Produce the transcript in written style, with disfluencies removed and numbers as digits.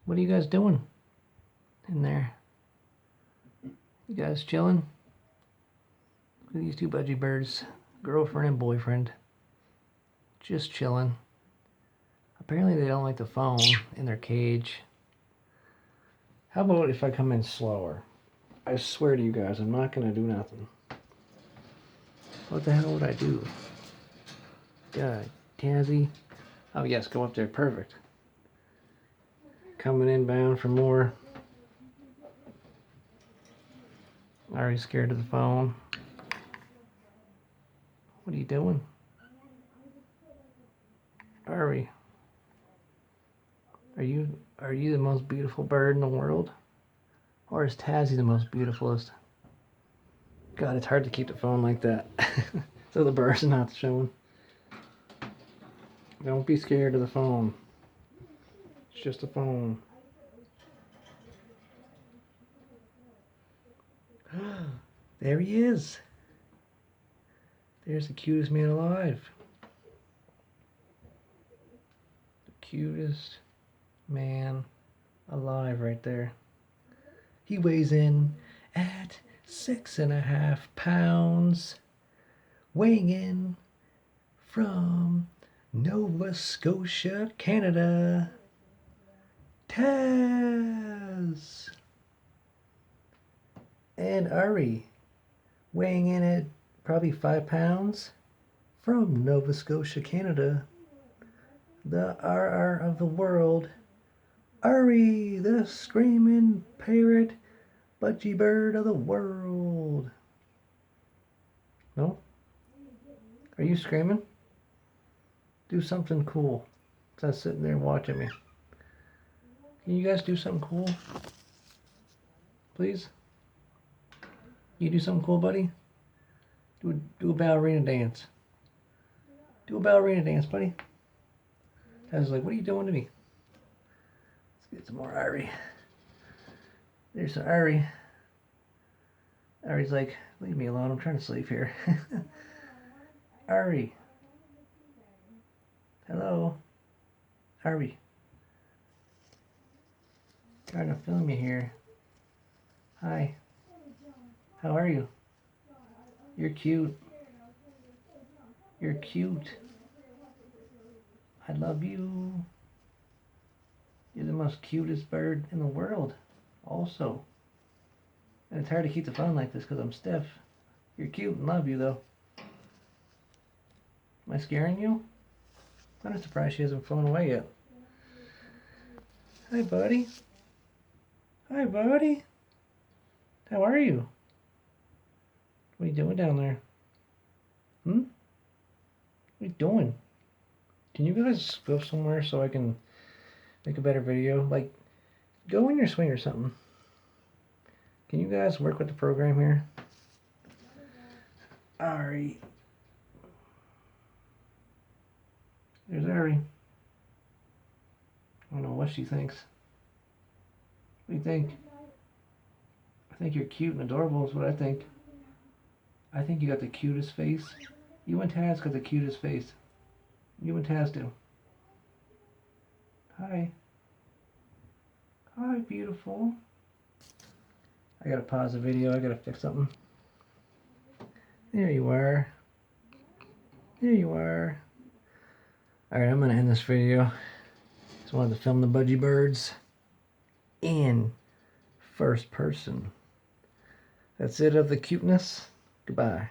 What are you guys doing in there? You guys chilling? Look at these two budgie birds, girlfriend and boyfriend, just chilling. Apparently they don't like the phone in their cage. How about if I come in slower? I swear to you guys, I'm not gonna do nothing. What the hell would I do? God, Tazzy. Oh yes, go up there, perfect. Coming inbound for more. Already scared of the phone. What are you doing? Ari, are you the most beautiful bird in the world? Or is Tazzy the most beautifulest? God, it's hard to keep the phone like that. So the bird's not showing. Don't be scared of the phone. It's just a phone. There he is. There's the cutest man alive. The cutest man alive right there. He weighs in at 6.5 pounds. Weighing in from Nova Scotia, Canada. Taz. And Ari, weighing in at probably 5 pounds from Nova Scotia, Canada. The RR of the world. Ari, the screaming parrot, budgie bird of the world. No? Are you screaming? Do something cool. Instead of sitting there watching me. Can you guys do something cool? Please? You do something cool, buddy? Do a ballerina dance. Do a ballerina dance, buddy. I was like, what are you doing to me? Let's get some more Ari. There's some Ari. Ari's like, leave me alone. I'm trying to sleep here. Ari. Hello. Ari. Trying to film you here. Hi. How are you? You're cute. You're cute. I love you. You're the most cutest bird in the world. Also. And it's hard to keep the phone like this because I'm stiff. You're cute and love you though. Am I scaring you? I'm not surprised she hasn't flown away yet. Hi, buddy. Hi, buddy. How are you? What are you doing down there? What are you doing? Can you guys go somewhere so I can make a better video? Like, go in your swing or something. Can you guys work with the program here? Alright. There's Ari. I don't know what she thinks. What do you think? I think you're cute and adorable is what I think. I think you got the cutest face. You and Taz got the cutest face. You and Taz do. Hi. Hi, beautiful. I gotta pause the video. I gotta fix something. There you are. There you are. Alright, I'm gonna end this video. Just wanted to film the budgie birds in first person. That's it of the cuteness. Goodbye.